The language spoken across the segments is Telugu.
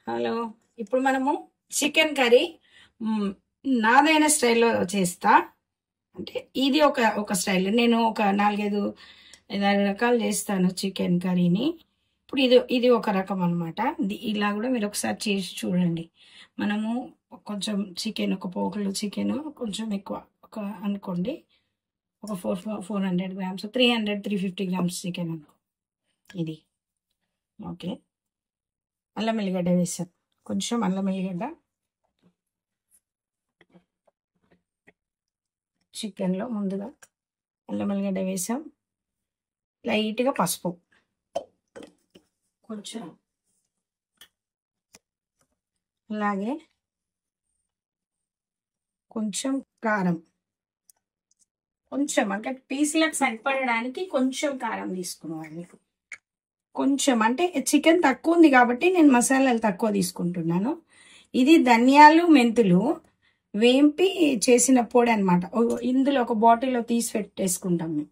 హలో. ఇప్పుడు మనము చికెన్ కర్రీ నాదైన స్టైల్లో చేస్తా. అంటే ఇది ఒక ఒక స్టైల్. నేను ఒక 4-5 రకాలు చేస్తాను చికెన్ కర్రీని. ఇప్పుడు ఇది ఒక రకం అనమాట. ఇలా కూడా మీరు ఒకసారి చేసి చూడండి. మనము కొంచెం చికెన్, ఒక పోకులు చికెన్ కొంచెం ఎక్కువ ఒక అనుకోండి, ఒక 400 గ్రామ్స్, 350 గ్రామ్స్ చికెన్ అనుకో. ఇది ఓకే. అల్లం ఎల్లిగడ్డ వేసాం, కొంచెం అల్లం ఎల్లిగడ్డ చికెన్లో. ముందుగా అల్లం ఎల్లిగడ్డ వేసాం, లైట్గా పసుపు, కొంచెం అలాగే కొంచెం కారం, కొంచెం అంటే పీసులకు సరిపడడానికి కొంచెం కారం తీసుకున్నాను. కొంచెం అంటే చికెన్ తక్కువ ఉంది కాబట్టి నేను మసాలాలు తక్కువ తీసుకుంటున్నాను. ఇది ధనియాలు మెంతులు వేంపి చేసిన పొడి అనమాట. ఇందులో ఒక బాటిల్లో తీసి పెట్టేసుకుంటాం మేము.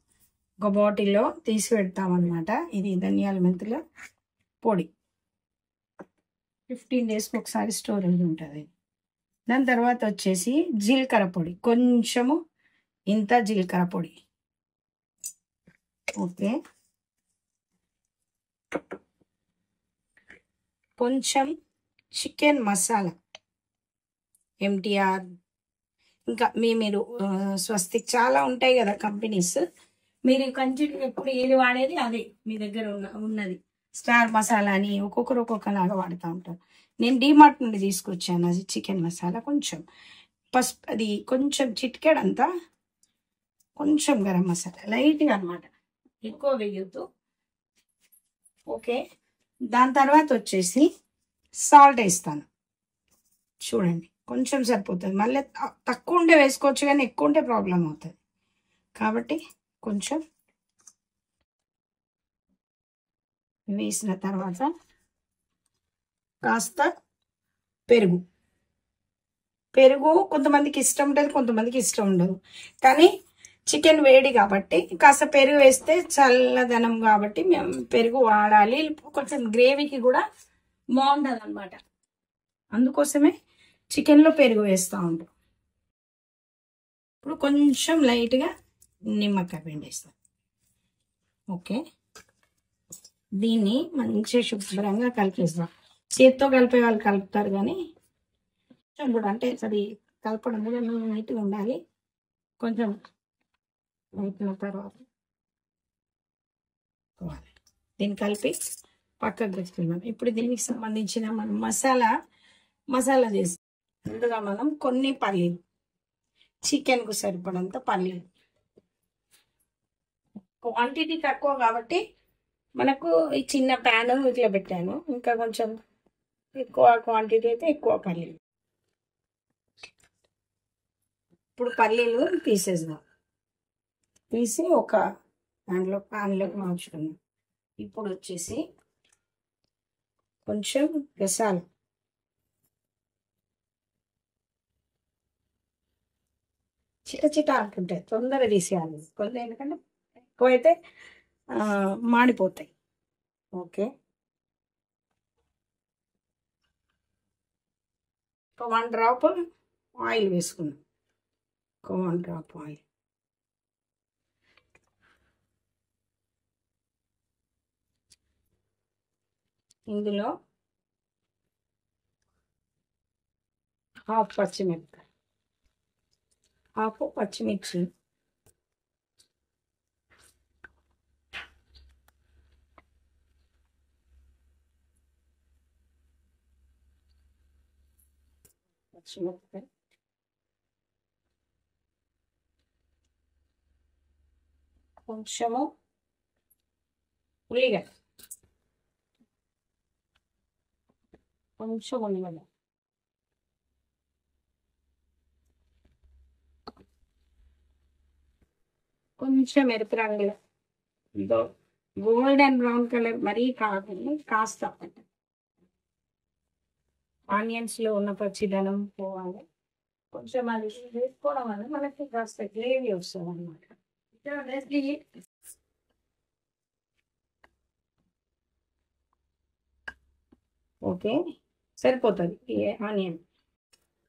ఒక బాటిల్లో తీసి పెడతాం అనమాట. ఇది ధనియాల మెంతుల పొడి 15 డేస్కి ఒకసారి స్టోరేజ్ ఉంటుంది. దాని తర్వాత వచ్చేసి జీలకర్ర పొడి, కొంచెము ఇంత జీలకర్ర పొడి. ఓకే. కొంచెం చికెన్ మసాలా, MTR, ఇంకా మీరు స్వస్తిక్ చాలా ఉంటాయి కదా కంపెనీస్. మీరు కంటిన్యూ ఎప్పుడు ఏది వాడేది అదే మీ దగ్గర ఉన్నది. స్టార్ మసాలా అని ఒక్కొక్కరు ఒక్కొక్కలాగా వాడుతూ ఉంటారు. నేను డిమార్ట్ నుండి తీసుకొచ్చాను అది చికెన్ మసాలా. కొంచెం పసుపు, అది కొంచెం చిటికెడంతా, కొంచెం గరం మసాలా లైట్గా అనమాట, ఎక్కువ వేయొద్దు. ఓకే. దాని తర్వాత వచ్చేసి సాల్ట్ వేస్తాను. చూడండి, కొంచెం సరిపోతుంది. మళ్ళీ తక్కువ ఉంటే వేసుకోవచ్చు, కానీ ఎక్కువ ఉంటే ప్రాబ్లం అవుతుంది. కాబట్టి కొంచెం వేసిన తర్వాత కాస్త పెరుగు. కొంతమందికి ఇష్టం ఉంటుంది, కొంతమందికి ఇష్టం ఉండదు. కానీ చికెన్ వేడి కాబట్టి కాస్త పెరుగు వేస్తే చల్లదనం కాబట్టి మేము పెరుగు వాడాలి. కొంచెం గ్రేవీకి కూడా బాగుంటుంది అనమాట. అందుకోసమే చికెన్లో పెరుగు వేస్తూ ఉంటాం. ఇప్పుడు కొంచెం లైట్గా నిమ్మకాయ పిండేస్తాం. ఓకే. దీన్ని మంచిగా శుభ్రంగా కలిపేస్తాం. చేతితో కలిపే వాళ్ళు కలుపుతారు, కానీ కూడా అంటే అది కలపడం కూడా నీట్గా ఉండాలి. కొంచెం అయిపోయిన తర్వాత దీన్ని కలిపి పక్కకు పెట్టుకున్నాం. ఇప్పుడు దీనికి సంబంధించిన మనం మసాలా చేసి ముందుగా మనం కొన్ని పల్లీలు, చికెన్కు సరిపడంత పల్లీలు, క్వాంటిటీ తక్కువ కాబట్టి మనకు ఈ చిన్న ప్యాన్ ఇట్లా పెట్టాను. ఇంకా కొంచెం ఎక్కువ క్వాంటిటీ అయితే ఎక్కువ పల్లీలు. ఇప్పుడు పల్లీలు తీసేద్దాం. తీసి ఒక ప్యాన్లోకి మార్చుకున్నాం. ఇప్పుడు వచ్చేసి కొంచెం గసాలు, చిట అంటుంటాయి, తొందరగా తీసేయాలి. కొంచెం ఎందుకంటే ఎక్కువైతే మాడిపోతాయి. ఓకే. ఒక 1 డ్రాప్ ఆయిల్ వేసుకున్నాం. ఒక 1 డ్రాప్ ఆయిల్. ఇందులో హాఫ్ పచ్చిమిరపకాయ, హాఫ్ పచ్చిమిర్చి, కొంచెము ఉల్లిగడ్డ, కొంచెం ఉల్లిగడ్డ, కొంచెం ఎరుపు రంగులో గోల్డెన్ బ్రౌన్ కలర్ మరీ కాకుండా కాస్త ఆనియన్స్లో ఉన్న పచ్చిదనం పోవాలి. కొంచెం అది వేసుకోవడం వల్ల మనకి కాస్త గ్రేవీ వస్తుంది అనమాట. ఓకే. సరిపోతుంది ఈ ఆనియన్.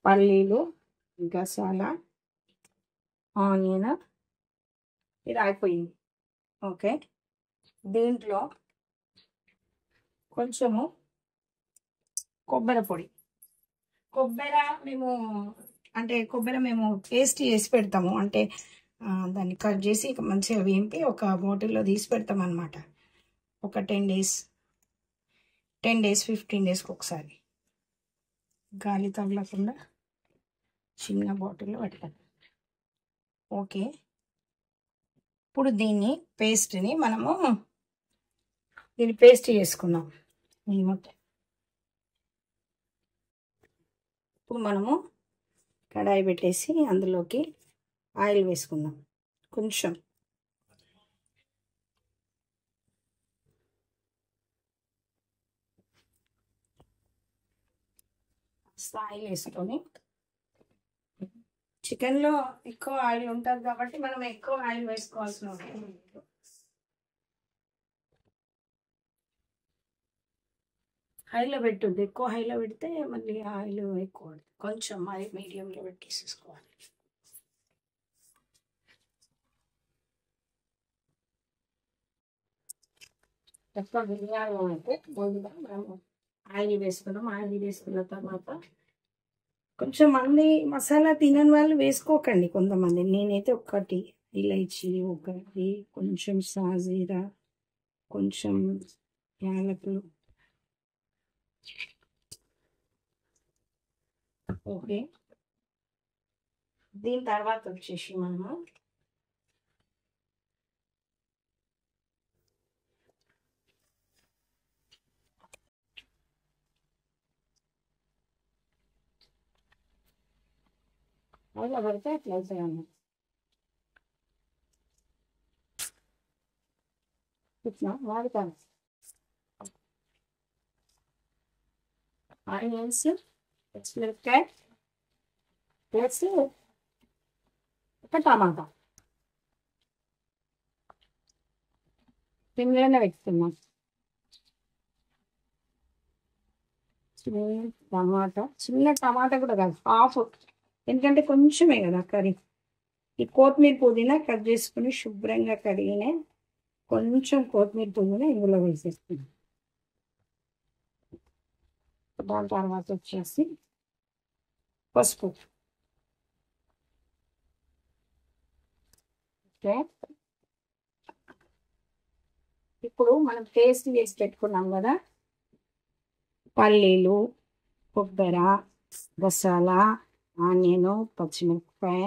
పల్లీలు, గసాల, ఆనియన్, ఇది అయిపోయింది. ఓకే, దీంట్లో కొంచెము కొబ్బరి పొడి. కొబ్బరి మేము కొబ్బరి మేము పేస్ట్ చేసి పెడతాము. అంటే దాన్ని కట్ చేసి మంచిగా వేంపి ఒక బాటిల్లో తీసి పెడతాం అనమాట. ఒక 10 days 15 daysకి ఒకసారి గాలి తగలకుండా చిన్న బాటిల్లో పెడతాం. ఓకే, ఇప్పుడు దీన్ని పేస్ట్ చేసుకున్నాం. ఇప్పుడు మనము కడాయి పెట్టేసి అందులోకి ఆయిల్ వేసుకుందాం. కొంచెం ఆయిల్ వేసుకొని, చికెన్లో ఎక్కువ ఆయిల్ ఉంటుంది కాబట్టి మనం ఎక్కువ ఆయిల్ వేసుకోవాల్సిన అవసరం లేదు. హైలో పెట్టద్దు, ఎక్కువ హైలో పెడితే మళ్ళీ ఆయిల్ ఎక్కువ. కొంచెం ఆయిల్ మీడియంలో పెట్టేసేసుకోవాలి. ఎక్కువ బిర్యానీ అయితే ముందుగా మనము ఆయిల్ వేసుకున్నాం. ఆయిల్ వేసుకున్న తర్వాత కొంచెం మంది మసాలా తినని వాళ్ళు వేసుకోకండి. కొంతమంది, నేనైతే ఒకటి ఇలైచి, ఒకటి కొంచెం సాజీరా, కొంచెం యాలకులు. ఓకే, దీని తర్వాత వచ్చేసి మనము అలా పడితే అట్లా అవుతాయన్న ఇట్లా వాడతాను. ఆనియన్స్, పచ్చిమిరపకాయ ప్లస్ ఒక టమాటా సిమ్లోనే పెట్టుకున్నాం. చిన్న టమాటా కూడా కాదు, హాఫ్. ఎందుకంటే కొంచెమే కదా కర్రీ. ఈ కొత్తిమీర పుదీనా కట్ చేసుకుని శుభ్రంగా కడిగిన కొంచెం కొత్తిమీర పుదీనా ఇందులో వేసేసుకున్నాం. దాని తర్వాత వచ్చేసి పసుపు. ఓకే, ఇప్పుడు మనం పేస్ట్ వేసి పెట్టుకున్నాం కదా, పల్లీలు, కొబ్బరి, గసాల, ఆనియన్, పచ్చిమిరపకాయ,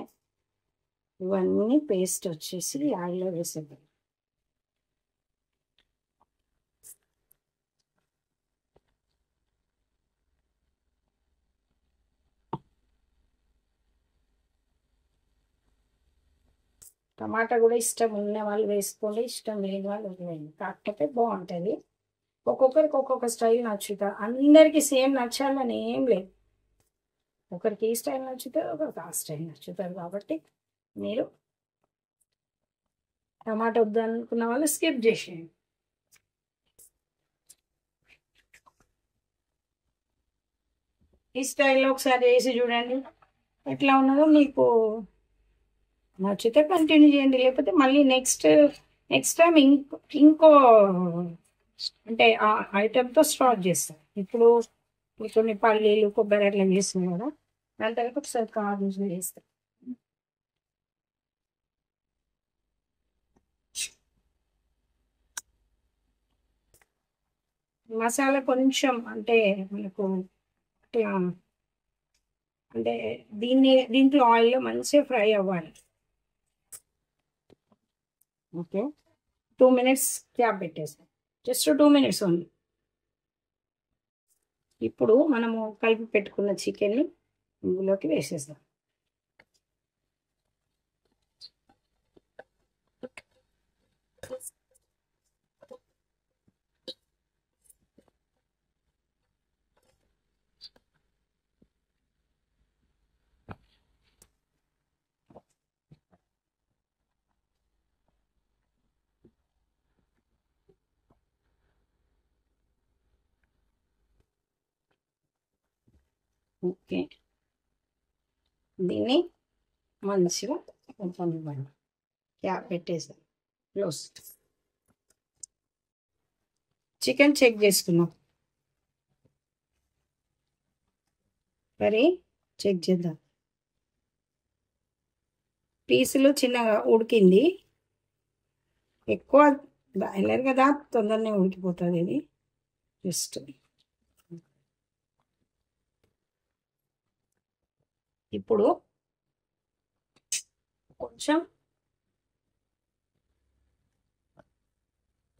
ఇవన్నీ పేస్ట్ వచ్చేసి ఆయిల్లో వేసేద్దాం. టమాటా కూడా ఇష్టం ఉన్న వాళ్ళు వేసుకోండి, ఇష్టం లేని వాళ్ళు వదిలేయండి. కాకపోతే బాగుంటుంది. ఒక్కొక్కరికి ఒక్కొక్క స్టైల్ నచ్చుతా, అందరికీ సేమ్ నచ్చాలని ఏం లేదు. ఒకరికి ఈ స్టైల్ నచ్చుతుంది, ఒకరికి ఆ స్టైల్ నచ్చుతుంది. కాబట్టి మీరు టమాటా వద్దు అనుకున్న వాళ్ళు స్కిప్ చేసేయండి. ఈ స్టైల్లో ఒకసారి వేసి చూడండి ఎట్లా ఉన్నదో. మీకు నచ్చితే కంటిన్యూ చేయండి, లేకపోతే మళ్ళీ నెక్స్ట్ టైం ఇంకో అంటే ఆ ఐటెంతో స్టార్ట్ చేస్తాను. ఇప్పుడు కొన్ని పల్లీలు, కొబ్బరి అట్లా చేస్తున్నాం కదా, దాని తర్వాత ఒకసారి కార్న్స్ వేస్తాను. మసాలా కొంచెం అంటే మనకు అంటే దీంట్లో ఆయిల్లో మంచిగా ఫ్రై అవ్వాలి. ఓకే, 2 minutes క్యాప్ పెట్టేస్తాం. Just 2 minutes only. ఇప్పుడు మనము కలిపి పెట్టుకున్న చికెన్ని ఇందులోకి వేసేస్తాం. ఓకే, దీన్ని మంచిగా ఓపెన్ ఇవ్వండి. క్యాప్ పెట్టేసాం, క్లోజ్. చికెన్ చెక్ చేసుకున్నాం, మరి చెక్ చేద్దాం. పీసులు చిన్నగా ఉడికింది. ఎక్కువ బాయిలర్ కదా, తొందరనే ఉడికిపోతుంది ఇది. జస్ట్ ఇప్పుడు కొంచెం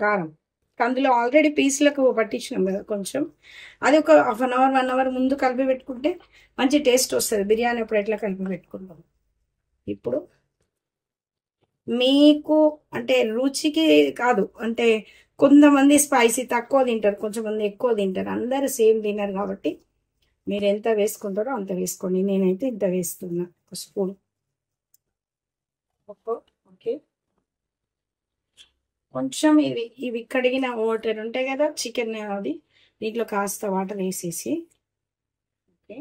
కారం, అందులో ఆల్రెడీ పీసులకు పట్టించినాం కదా కొంచెం, అది ఒక హాఫ్ అన్ అవర్ 1 అవర్ ముందు కలిపి పెట్టుకుంటే మంచి టేస్ట్ వస్తుంది. బిర్యానీ అప్పుడు ఎట్లా కలిపి పెట్టుకుంటాం. ఇప్పుడు మీకు అంటే రుచికి కాదు, అంటే కొంతమంది స్పైసీ తక్కువ తింటారు, కొంచెం మంది ఎక్కువ తింటారు, అందరు సేమ్ తినరు. కాబట్టి మీరు ఎంత వేసుకుంటారో అంత వేసుకోండి. నేనైతే ఇంత వేస్తున్నా, ఒక స్పూన్. ఓకే, కొంచెం ఇవి కడిగిన వాటర్ ఉంటాయి కదా చికెన్, అది దీంట్లో కాస్త వాటర్ వేసేసి. ఓకే,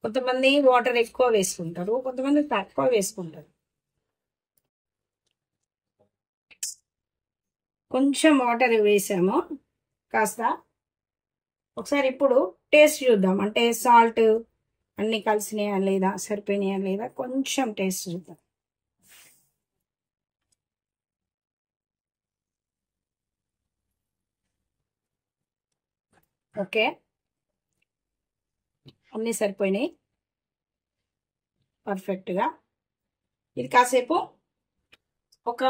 కొంతమంది వాటర్ ఎక్కువ వేసుకుంటారు, కొంతమంది తక్కువ వేసుకుంటారు. కొంచెం వాటర్ వేసాము కాస్త. ఒకసారి ఇప్పుడు టేస్ట్ చూద్దాం, అంటే సాల్ట్ అన్ని కలిసినాయా లేదా, సరిపోయినాయా లేదా, కొంచెం టేస్ట్ చూద్దాం. ఓకే, అన్నీ సరిపోయినాయి పర్ఫెక్ట్గా. ఇది కాసేపు ఒక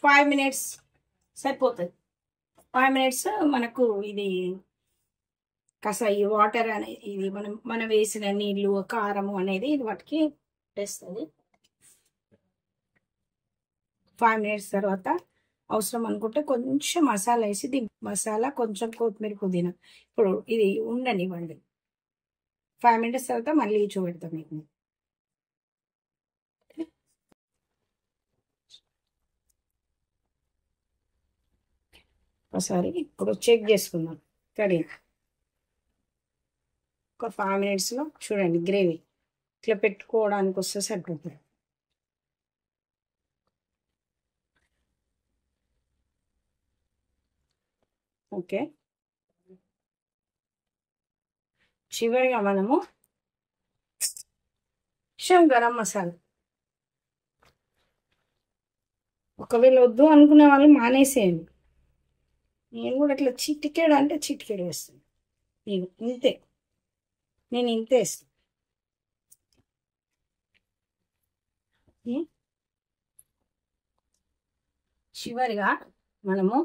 5 మినిట్స్ సరిపోతుంది. 5 మినిట్స్ మనకు ఇది కాస్త ఈ వాటర్ అనేది, ఇది మనం వేసిన నీళ్ళు, కారము అనేది ఇది వాటికి వేస్తుంది. 5 మినిట్స్ తర్వాత అవసరం అనుకుంటే కొంచెం మసాలా వేసి, మసాలా కొంచెం కొత్తిమీర, పుదీనా ఇప్పుడు ఇది ఉండనివ్వండి. 5 మినిట్స్ తర్వాత మళ్ళీ చూపెడతాం మీకు. ఒకసారి ఇప్పుడు చెక్ చేసుకుందాం కర్రీ. ఒక 5 మినిట్స్లో చూడండి, గ్రేవీ ఇట్లా పెట్టుకోవడానికి వస్తే సరిపోతుంది. ఓకే, చివరిగా మనము గరం మసాలా, ఒకవేళ వద్దు అనుకునే వాళ్ళు మానేసేయండి. నేను కూడా ఇట్లా చిటికెడు అంటే చిటికెడు వేస్తాను. నేను ఇంతే వేస్తాను. చివరిగా మనము